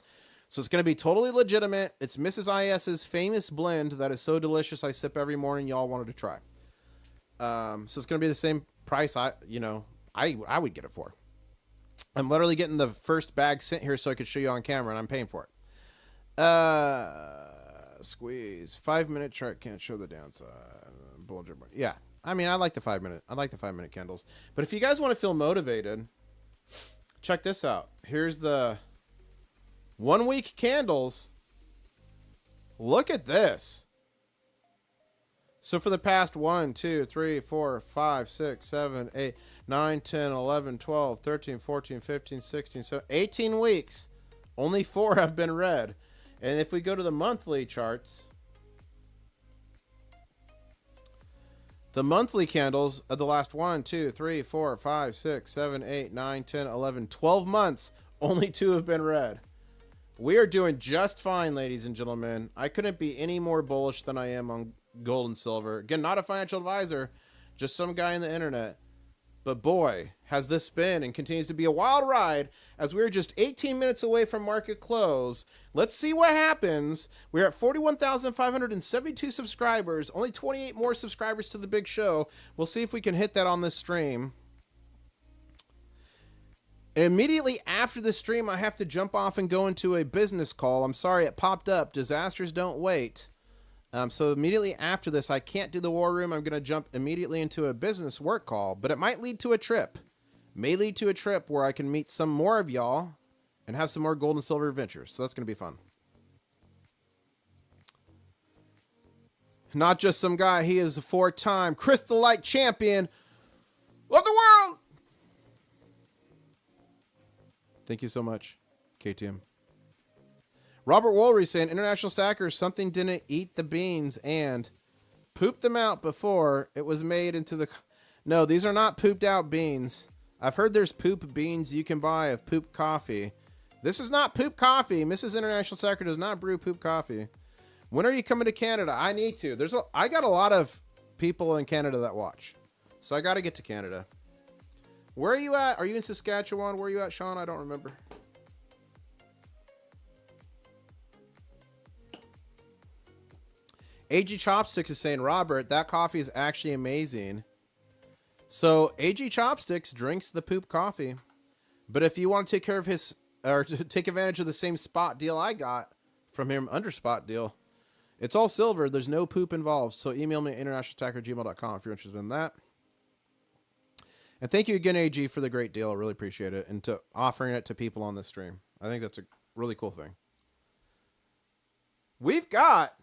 [SPEAKER 2] So it's going to be totally legitimate. It's Mrs. IS's famous blend that is so delicious I sip every morning y'all wanted to try. So it's going to be the same price I would get it for. I'm literally getting the first bag sent here so I could show you on camera, and I'm paying for it. Squeeze. 5-minute chart can't show the downside. Yeah. I mean, I like the 5-minute candles. But if you guys want to feel motivated, check this out. Here's the 1 week candles. Look at this. So for the past 1, 2, 3, 4, 5, 6, 7, 8, 9, 10, 11, 12, 13, 14, 15, 16, so 18 weeks, only 4 have been red. And if we go to the monthly charts, the monthly candles of the last 1, 2, 3, 4, 5, 6, 7, 8, 9, 10, 11, 12 months, only 2 have been red. We are doing just fine, ladies and gentlemen. I couldn't be any more bullish than I am on gold and silver. Again, not a financial advisor, just some guy on the internet. But boy, has this been and continues to be a wild ride as we're just 18 minutes away from market close. Let's see what happens. We're at 41,572 subscribers, only 28 more subscribers to the big show. We'll see if we can hit that on this stream. And immediately after the stream, I have to jump off and go into a business call. I'm sorry, it popped up. Disasters don't wait. So immediately after this, I can't do the war room. I'm going to jump immediately into a business work call, but it might lead to a trip. May lead to a trip where I can meet some more of y'all and have some more gold and silver adventures. So that's going to be fun. Not just some guy. He is a 4-time Crystal Light champion of the world. Thank you so much, KTM. Robert Wollery saying, International Stackers, something didn't eat the beans and pooped them out before it was made into the... No, these are not pooped out beans. I've heard there's poop beans you can buy of poop coffee. This is not poop coffee. Mrs. International Stacker does not brew poop coffee. When are you coming to Canada? I need to. I got a lot of people in Canada that watch. So I got to get to Canada. Where are you at? Are you in Saskatchewan? Where are you at, Sean? I don't remember. AG Chopsticks is saying, Robert, that coffee is actually amazing. So AG Chopsticks drinks the poop coffee. But if you want to take care of his, or to take advantage of the same spot deal I got from him under spot deal, it's all silver. There's no poop involved. So email me at internationalstacker@gmail.com if you're interested in that. And thank you again, AG, for the great deal. I really appreciate it. And to offering it to people on this stream. I think that's a really cool thing. We've got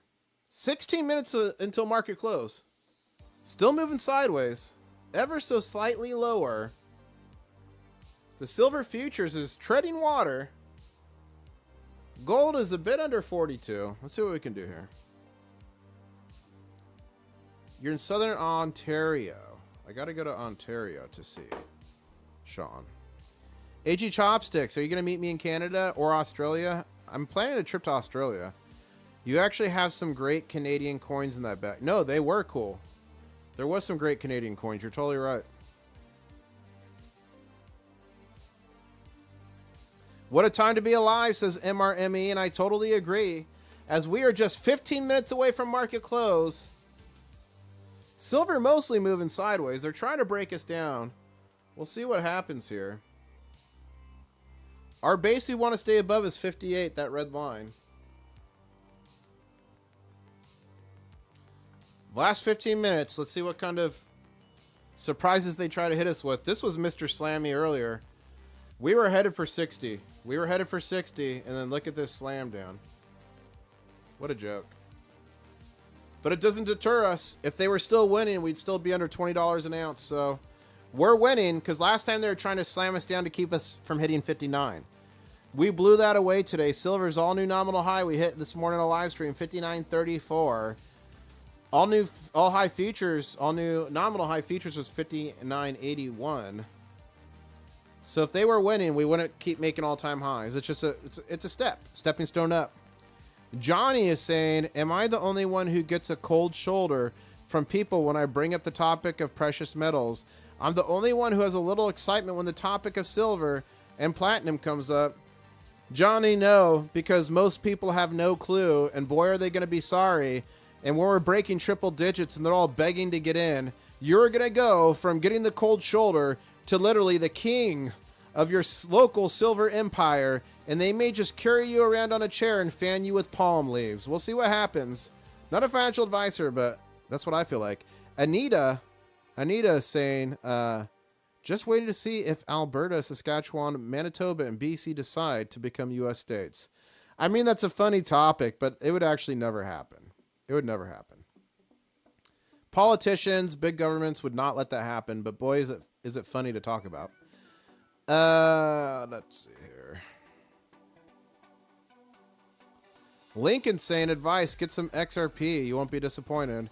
[SPEAKER 2] 16 minutes until market close. Still moving sideways. Ever so slightly lower. The silver futures is treading water. Gold is a bit under 42. Let's see what we can do here. You're in Southern Ontario. I got to go to Ontario to see. Sean. AG Chopsticks, are you going to meet me in Canada or Australia? I'm planning a trip to Australia. You actually have some great Canadian coins in that bag. No, they were cool. There was some great Canadian coins. You're totally right. What a time to be alive, says MRME, and I totally agree. As we are just 15 minutes away from market close. Silver mostly moving sideways. They're trying to break us down. We'll see what happens here. Our base we want to stay above is 58, that red line. Last 15 minutes. Let's see what kind of surprises they try to hit us with. This was Mr. Slammy earlier. We were headed for 60. We were headed for 60, and then look at this slam down. What a joke. But it doesn't deter us. If they were still winning, we'd still be under $20 an ounce. So we're winning because last time they were trying to slam us down to keep us from hitting 59. We blew that away today. Silver's all new nominal high. We hit this morning on a live stream, 59.34. All new high futures, all new nominal high futures was 59.81. So if they were winning, we wouldn't keep making all-time highs. It's just it's a stepping stone up. Johnny is saying, am I the only one who gets a cold shoulder from people when I bring up the topic of precious metals? I'm the only one who has a little excitement when the topic of silver and platinum comes up. Johnny, no, because most people have no clue, and boy, are they going to be sorry. And when we're breaking triple digits and they're all begging to get in, you're going to go from getting the cold shoulder to literally the king of your local silver empire, and they may just carry you around on a chair and fan you with palm leaves. We'll see what happens. Not a financial advisor, but that's what I feel like. Anita is saying, just waiting to see if Alberta, Saskatchewan, Manitoba, and BC decide to become U.S. states. I mean, that's a funny topic, but it would actually never happen. It would never happen. Politicians, big governments would not let that happen, but boy, is it funny to talk about. Let's see here. Lincoln saying, advice, get some XRP. You won't be disappointed.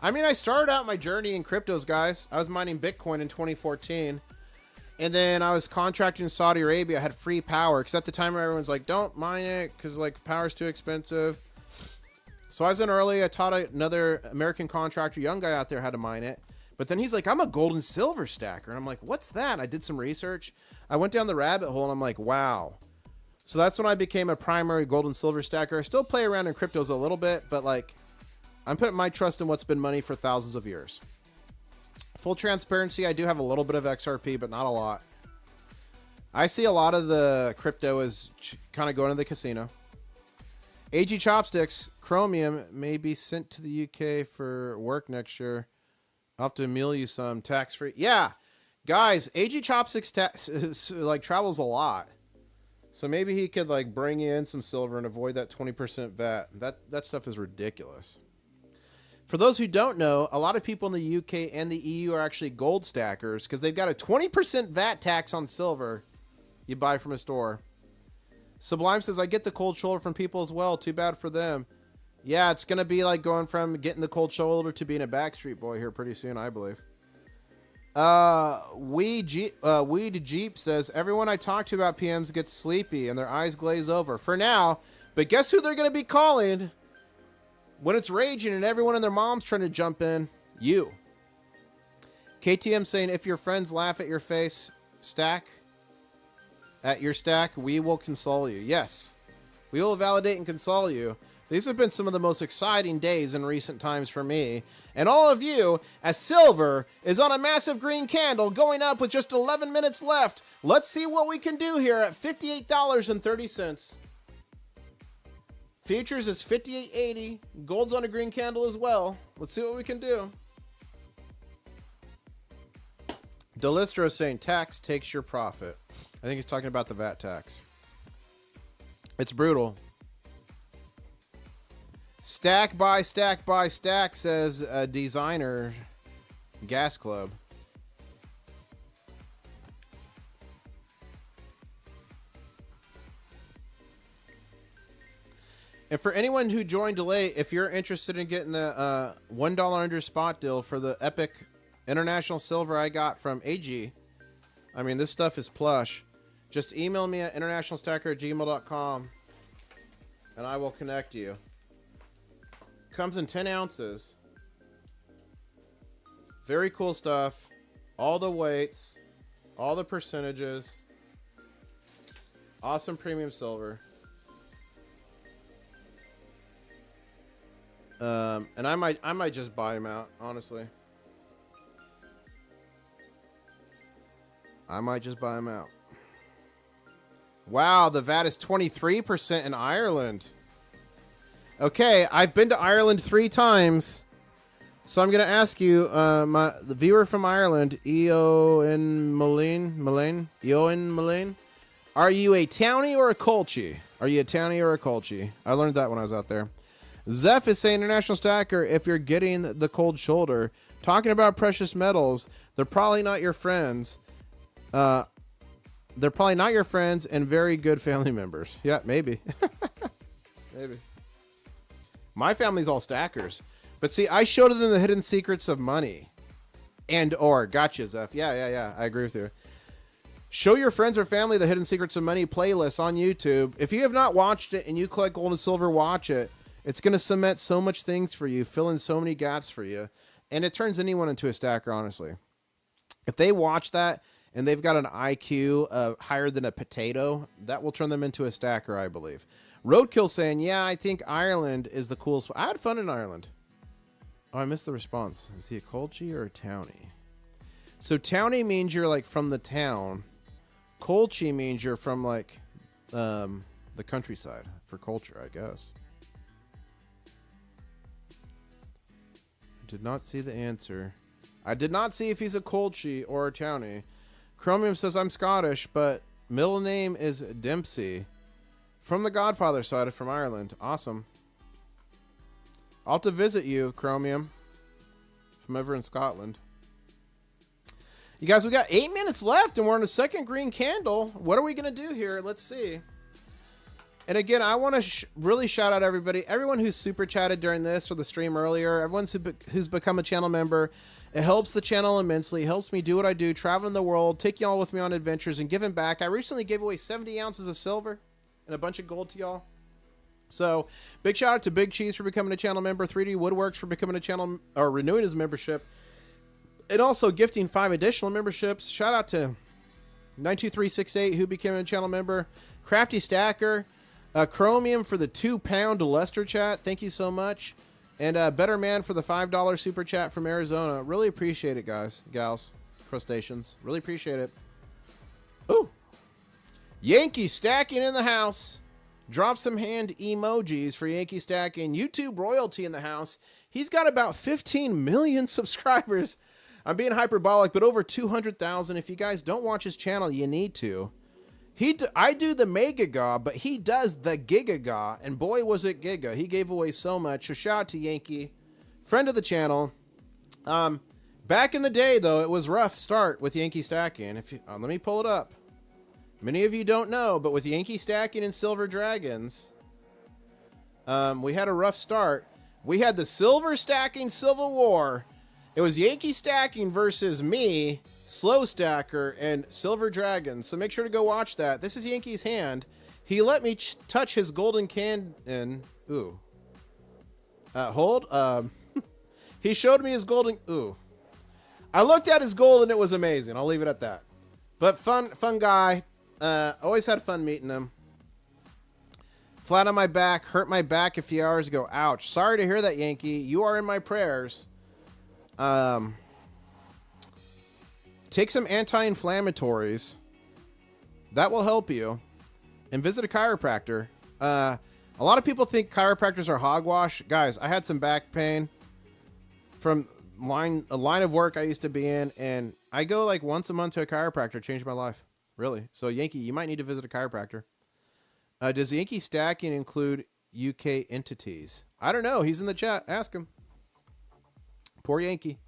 [SPEAKER 2] I mean, I started out my journey in cryptos, guys. I was mining Bitcoin in 2014. And then I was contracting in Saudi Arabia. I had free power. Because at the time, everyone's like, don't mine it because like power's too expensive. So I was in early. I taught another American contractor, young guy out there, how to mine it. But then he's like, I'm a gold and silver stacker. And I'm like, what's that? I did some research. I went down the rabbit hole and I'm like, wow. So that's when I became a primary gold and silver stacker. I still play around in cryptos a little bit, but like I'm putting my trust in what's been money for thousands of years. Full transparency, I do have a little bit of XRP, but not a lot. I see a lot of the crypto as kind of going to the casino. AG Chopsticks, Chromium may be sent to the UK for work next year. I'll have to mail you some tax-free. Yeah, guys, AG Chopsticks like travels a lot. So maybe he could like bring in some silver and avoid that 20% VAT. That stuff is ridiculous. For those who don't know, a lot of people in the UK and the EU are actually gold stackers because they've got a 20% VAT tax on silver you buy from a store. Sublime says, I get the cold shoulder from people as well. Too bad for them. Yeah, it's going to be like going from getting the cold shoulder to being a Backstreet Boy here pretty soon, I believe. Weed Jeep says, everyone I talk to about PMs gets sleepy and their eyes glaze over. For now, but guess who they're going to be calling when it's raging and everyone and their mom's trying to jump in? You. KTM saying, if your friends laugh at your face, at your stack, we will console you. Yes, we will validate and console you. These have been some of the most exciting days in recent times for me and all of you, as silver is on a massive green candle going up with just 11 minutes left. Let's see what we can do here at $58.30. Futures is $58.80. Gold's on a green candle as well. Let's see what we can do. Delistro saying tax takes your profit. I think he's talking about the VAT tax. It's brutal. Stack by stack by stack, says a designer gas club. And for anyone who joined delay, if you're interested in getting the $1 under spot deal for the epic international silver I got from AG, I mean, this stuff is plush. Just email me at internationalstacker@gmail.com and I will connect you. Comes in 10 ounces. Very cool stuff. All the weights, all the percentages. Awesome premium silver. And I might just buy them out, honestly. I might just buy them out. Wow, the VAT is 23% in Ireland. Okay, I've been to Ireland 3 times. So I'm going to ask you, the viewer from Ireland, Eoin Mullane, are you a townie or a colchie? Are you a townie or a colchie? I learned that when I was out there. Zeph is saying, International Stacker, if you're getting the cold shoulder, talking about precious metals, they're probably not your friends. They're probably not your friends and very good family members. Yeah, maybe. Maybe. My family's all stackers. But see, I showed them the hidden secrets of money. Gotcha, Zeph. Yeah. I agree with you. Show your friends or family the hidden secrets of money playlist on YouTube. If you have not watched it and you collect gold and silver, watch it. It's going to cement so much things for you, fill in so many gaps for you. And it turns anyone into a stacker, honestly. If they watch that and they've got an IQ higher than a potato, that will turn them into a stacker, I believe. Roadkill saying, yeah, I think Ireland is the coolest. I had fun in Ireland. Oh, I missed the response. Is he a colchie or a townie? So townie means you're like from the town. Colchie means you're from like the countryside for culture, I guess. I did not see the answer. I did not see if he's a colchie or a townie. Chromium says I'm Scottish, but middle name is Dempsey. From the Godfather side, from Ireland. Awesome. I'll have to visit you, Chromium. From over in Scotland. You guys, we got 8 minutes left and we're on a second green candle. What are we going to do here? Let's see. And again, I want to really shout out everybody. Everyone who's super chatted during this or the stream earlier. Everyone who's become a channel member. It helps the channel immensely. It helps me do what I do. Traveling the world. Take y'all with me on adventures and giving back. I recently gave away 70 ounces of silver and a bunch of gold to y'all. So big shout out to Big Cheese for becoming a channel member. 3D Woodworks for becoming a channel or renewing his membership. And also gifting 5 additional memberships. Shout out to 92368 who became a channel member. Crafty Stacker. Chromium for the 2-pound Lester chat. Thank you so much. And Better Man for the $5 super chat from Arizona. Really appreciate it, guys, gals, crustaceans. Really appreciate it. Ooh. Yankee Stacking in the house. Drop some hand emojis for Yankee Stacking. YouTube royalty in the house. He's got about 15 million subscribers. I'm being hyperbolic, but over 200,000. If you guys don't watch his channel, you need to. I do the Mega Ga, but he does the Giga Ga, and boy was it Giga. He gave away so much. So shout out to Yankee, friend of the channel. Back in the day, though, it was rough start with Yankee Stacking. Let me pull it up. Many of you don't know, but with Yankee Stacking and Silver Dragons, we had a rough start. We had the Silver Stacking Civil War. It was Yankee Stacking versus me, Slow Stacker, and Silver Dragon. So make sure to go watch that. This is Yankee's hand. He let me touch his golden cannon. Ooh. Hold. He showed me his golden. Ooh. I looked at his gold and it was amazing. I'll leave it at that. But fun guy. Always had fun meeting him. Flat on my back. Hurt my back a few hours ago. Ouch. Sorry to hear that, Yankee. You are in my prayers. Take some anti-inflammatories. That will help you. And visit a chiropractor. A lot of people think chiropractors are hogwash. Guys, I had some back pain from a line of work I used to be in, and I go like once a month to a chiropractor. Changed my life. Really. So Yankee, you might need to visit a chiropractor. Does Yankee Stacking include UK entities? I don't know. He's in the chat. Ask him. Poor Yankee.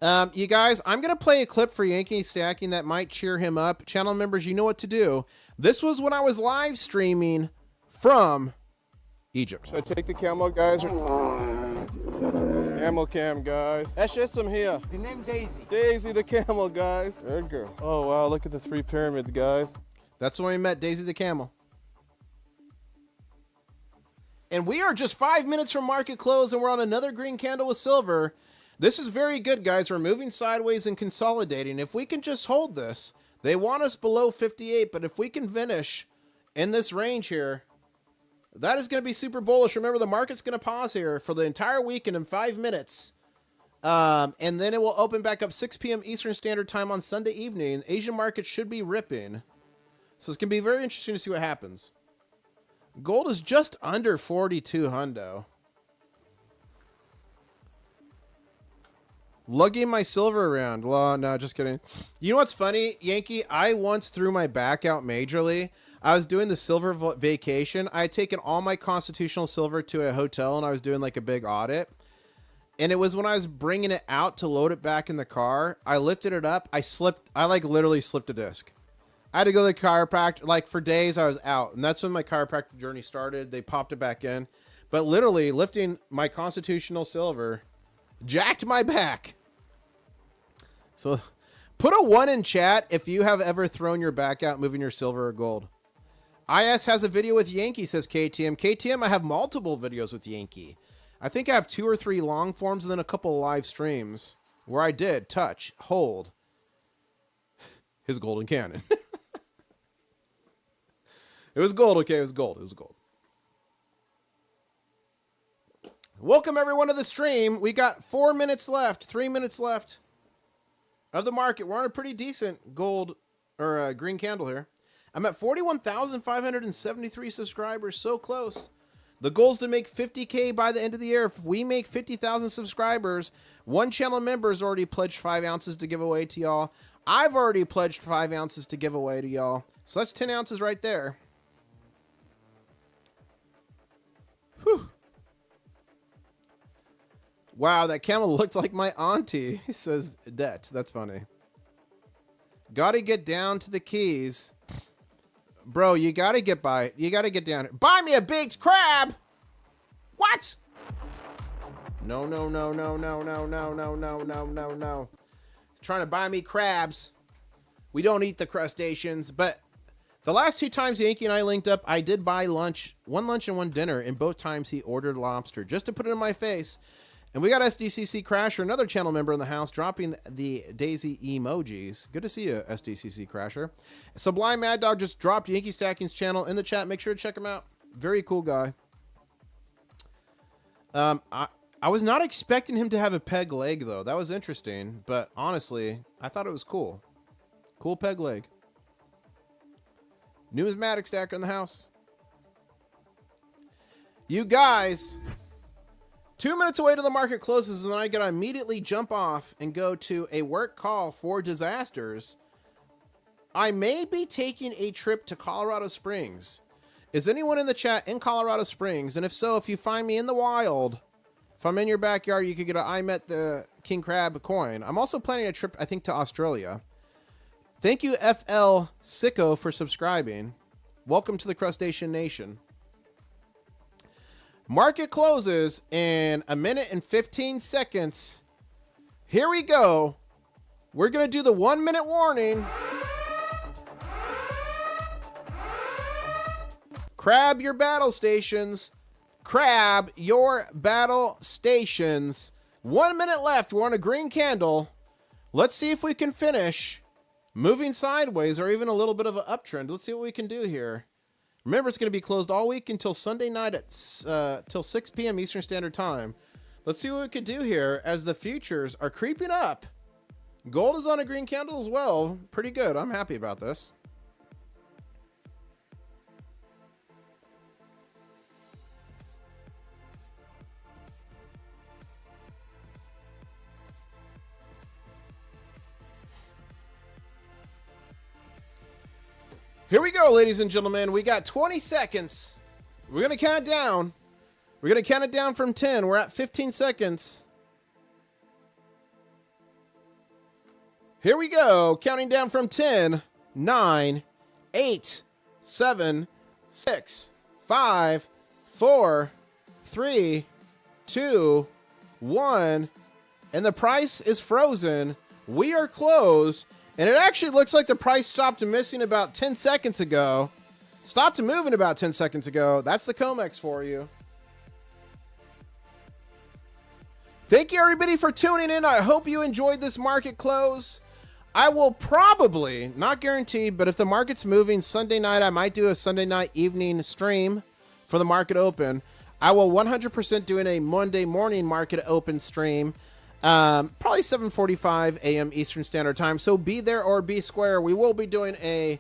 [SPEAKER 2] You guys, I'm going to play a clip for Yankee Stacking that might cheer him up. Channel members, you know what to do. This was when I was live streaming from Egypt.
[SPEAKER 4] Should I take the camo, guys? Camel cam, guys. SSM here.
[SPEAKER 3] The name Daisy.
[SPEAKER 4] Daisy the camel, guys. There you go. Oh, wow. Look at the 3 pyramids, guys.
[SPEAKER 2] That's when we met Daisy the camel. And we are just 5 minutes from market close, and we're on another green candle with silver. This is very good, guys. We're moving sideways and consolidating. If we can just hold this, they want us below 58, but if we can finish in this range here, that is going to be super bullish. Remember, the market's going to pause here for the entire weekend in 5 minutes. And then it will open back up 6 p.m. Eastern Standard Time on Sunday evening. Asian market should be ripping. So it's going to be very interesting to see what happens. Gold is just under 42 hundo. Lugging my silver around. Well, no, just kidding. You know what's funny, Yankee? I once threw my back out majorly. I was doing the silver vacation. I had taken all my constitutional silver to a hotel, and I was doing like a big audit. And it was when I was bringing it out to load it back in the car. I lifted it up. I slipped. I like literally slipped a disc. I had to go to the chiropractor. Like for days I was out. And that's when my chiropractic journey started. They popped it back in. But literally lifting my constitutional silver jacked my back. So put a 1 in chat if you have ever thrown your back out moving your silver or gold. IS has a video with Yankee, says KTM. KTM, I have multiple videos with Yankee. I think I have 2 or 3 long forms and then a couple live streams where I did touch, hold his golden cannon. It was gold, okay? It was gold. It was gold. Welcome, everyone, to the stream. We got 4 minutes left, 3 minutes left of the market. We're on a pretty decent gold or green candle here. I'm at 41,573 subscribers. So close. The goal is to make 50K by the end of the year. If we make 50,000 subscribers, one channel member has already pledged 5 ounces to give away to y'all. I've already pledged 5 ounces to give away to y'all. So that's 10 ounces right there. Whew. Wow, that camel looked like my auntie, says Det. That's funny. Gotta get down to the keys. Bro, you gotta get by. You gotta get down. Buy me a big crab! What? No, no, no, no, no, no, no, no, no, no, no, no. He's trying to buy me crabs. We don't eat the crustaceans, but the last 2 times Yankee and I linked up, I did buy lunch. 1 lunch and 1 dinner, and both times he ordered lobster just to put it in my face. And we got SDCC Crasher, another channel member in the house, dropping the Daisy emojis. Good to see you, SDCC Crasher. Sublime Mad Dog just dropped Yankee Stacking's channel in the chat. Make sure to check him out. Very cool guy. I was not expecting him to have a peg leg, though. That was interesting. But honestly, I thought it was cool. Cool peg leg. Numismatic Stacker in the house. You guys... 2 minutes away till the market closes, and then I gotta immediately jump off and go to a work call for disasters. I may be taking a trip to Colorado Springs. Is anyone in the chat in Colorado Springs? And if so, if you find me in the wild, if I'm in your backyard, you could get I met the King Crab coin. I'm also planning a trip, I think, to Australia. Thank you, FL Sicko, for subscribing. Welcome to the Crustacean Nation. Market closes in 1 minute and 15 seconds. Here we go. We're going to do the 1 minute warning. Crab your battle stations. Crab your battle stations. 1 minute left. We're on a green candle. Let's see if we can finish moving sideways or even a little bit of an uptrend. Let's see what we can do here. Remember, it's going to be closed all week until Sunday night at till 6 p.m. Eastern Standard Time. Let's see what we could do here as the futures are creeping up. Gold is on a green candle as well. Pretty good. I'm happy about this. Here we go, ladies and gentlemen. We got 20 seconds. We're going to count it down. We're going to count it down from 10. We're at 15 seconds. Here we go. Counting down from 10, 9, 8, 7, 6, 5, 4, 3, 2, 1, and the price is frozen. We are closed, and it actually looks like the price stopped missing about 10 seconds ago. Stopped moving about 10 seconds ago. That's the Comex for you. Thank you, everybody, for tuning in. I hope you enjoyed this market close. I will probably, not guaranteed, but if the market's moving Sunday night, I might do a Sunday night evening stream for the market open. I will 100% doing a Monday morning market open stream, probably 7:45 a.m. Eastern Standard Time. So be there or be square. We will be doing a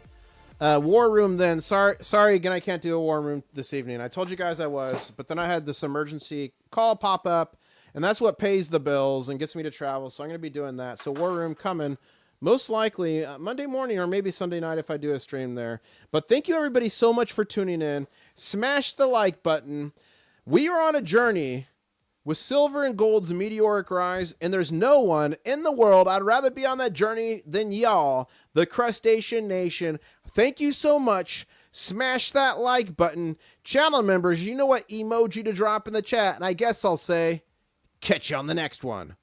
[SPEAKER 2] war room then. Sorry again, I can't do a war room this evening. I told you guys I was, but then I had this emergency call pop up, and that's what pays the bills and gets me to travel. So I'm going to be doing that. So war room coming. Most likely Monday morning or maybe Sunday night if I do a stream there. But thank you, everybody, so much for tuning in. Smash the like button. We are on a journey with silver and gold's meteoric rise, and there's no one in the world I'd rather be on that journey than y'all, the Crustacean Nation. Thank you so much. Smash that like button. Channel members, you know what emoji to drop in the chat, and I guess I'll say, catch you on the next one.